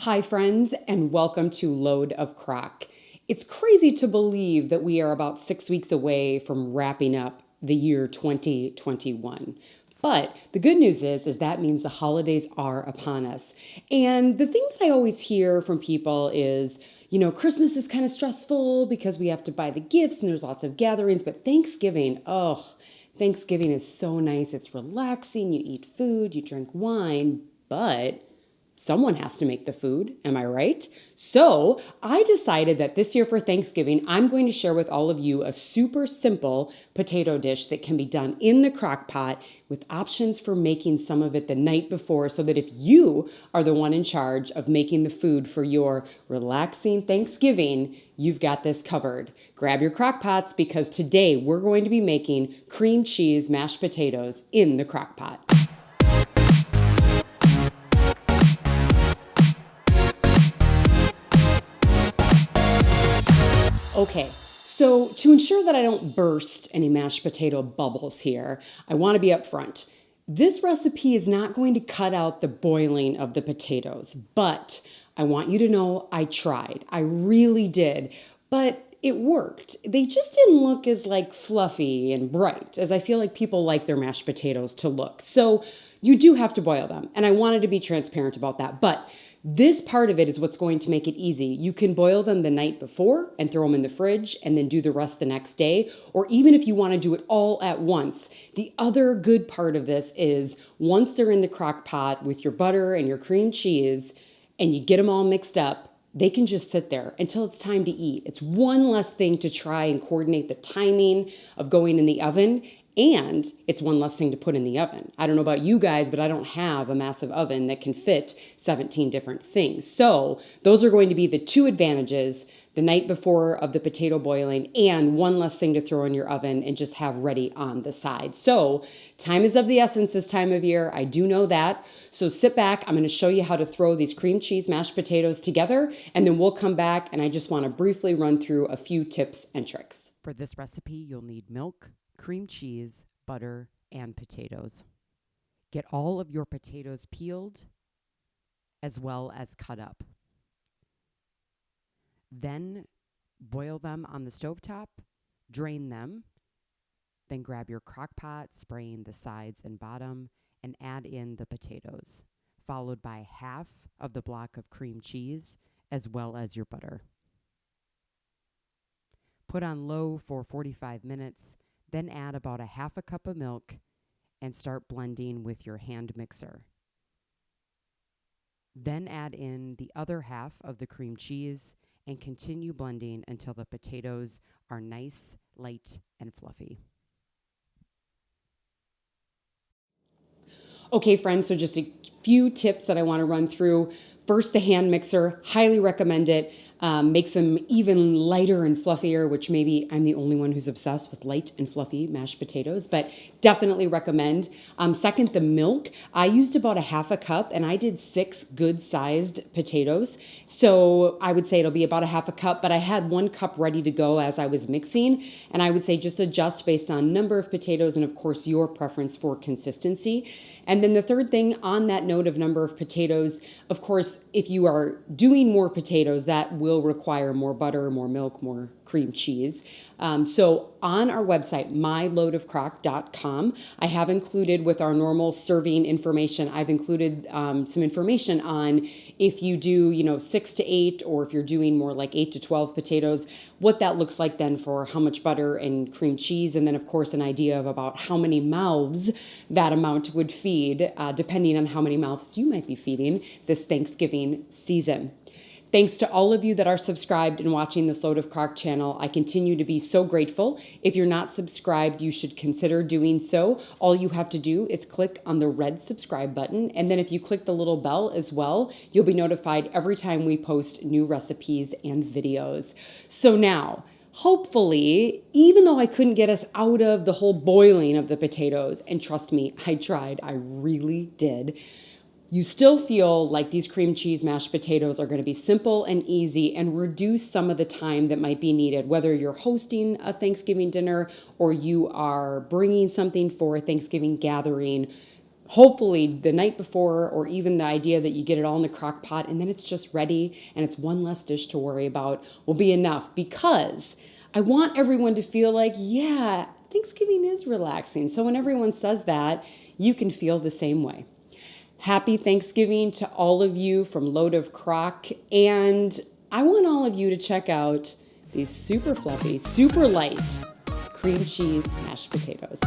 Hi, friends, and welcome to Load of Crock. It's crazy to believe that we are about 6 weeks away from wrapping up the year 2021. But the good news is that means the holidays are upon us. And the thing that I always hear from people is, Christmas is kind of stressful because we have to buy the gifts and there's lots of gatherings, but Thanksgiving is so nice. It's relaxing. You eat food, you drink wine, but someone has to make the food, am I right? So I decided that this year for Thanksgiving, I'm going to share with all of you a super simple potato dish that can be done in the crock pot with options for making some of it the night before so that if you are the one in charge of making the food for your relaxing Thanksgiving, you've got this covered. Grab your crock pots because today we're going to be making cream cheese mashed potatoes in the crock pot. Okay, so to ensure that I don't burst any mashed potato bubbles here, I want to be upfront. This recipe is not going to cut out the boiling of the potatoes, but I want you to know I tried. I really did, but it worked. They just didn't look as fluffy and bright as I feel like people like their mashed potatoes to look. So you do have to boil them, and I wanted to be transparent about that, but this part of it is what's going to make it easy. You can boil them the night before and throw them in the fridge and then do the rest the next day. Or even if you want to do it all at once. The other good part of this is once they're in the crock pot with your butter and your cream cheese and you get them all mixed up, they can just sit there until it's time to eat. It's one less thing to try and coordinate the timing of going in the oven. And it's one less thing to put in the oven. I don't know about you guys, but I don't have a massive oven that can fit 17 different things. So those are going to be the two advantages the night before of the potato boiling and one less thing to throw in your oven and just have ready on the side. So time is of the essence this time of year. I do know that. So sit back. I'm going to show you how to throw these cream cheese mashed potatoes together, and then we'll come back and I just want to briefly run through a few tips and tricks. For this recipe, you'll need milk, cream cheese, butter, and potatoes. Get all of your potatoes peeled as well as cut up. Then boil them on the stovetop, drain them, then grab your crock pot, spraying the sides and bottom, and add in the potatoes, followed by half of the block of cream cheese as well as your butter. Put on low for 45 minutes. Then add about a half a cup of milk and start blending with your hand mixer. Then add in the other half of the cream cheese and continue blending until the potatoes are nice, light, and fluffy. Okay, friends, so just a few tips that I want to run through. First, the hand mixer, highly recommend it. Makes them even lighter and fluffier, which maybe I'm the only one who's obsessed with light and fluffy mashed potatoes, but definitely recommend. Second, the milk. I used about a half a cup and I did 6 good-sized potatoes. So I would say it'll be about a half a cup, but I had 1 cup ready to go as I was mixing. And I would say just adjust based on number of potatoes and of course your preference for consistency. And then the third thing on that note of number of potatoes, of course, if you are doing more potatoes, that will require more butter, more milk, more cream cheese. So on our website, myloadofcrock.com, I have included with our normal serving information, I've included some information on if you do, 6 to 8, or if you're doing more like 8 to 12 potatoes, what that looks like then for how much butter and cream cheese. And then of course, an idea of about how many mouths that amount would feed, depending on how many mouths you might be feeding this Thanksgiving season. Thanks to all of you that are subscribed and watching this Load of Crock channel. I continue to be so grateful. If you're not subscribed, you should consider doing so. All you have to do is click on the red subscribe button. And then if you click the little bell as well, you'll be notified every time we post new recipes and videos. So now, hopefully, even though I couldn't get us out of the whole boiling of the potatoes, and trust me, I tried, I really did, you still feel like these cream cheese mashed potatoes are going to be simple and easy and reduce some of the time that might be needed, whether you're hosting a Thanksgiving dinner or you are bringing something for a Thanksgiving gathering. hopefully the night before, or even the idea that you get it all in the crock pot and then it's just ready and it's one less dish to worry about will be enough, because I want everyone to feel like, yeah, Thanksgiving is relaxing. So when everyone says that, you can feel the same way. Happy Thanksgiving to all of you from Load of Crock. And I want all of you to check out these super fluffy, super light cream cheese mashed potatoes.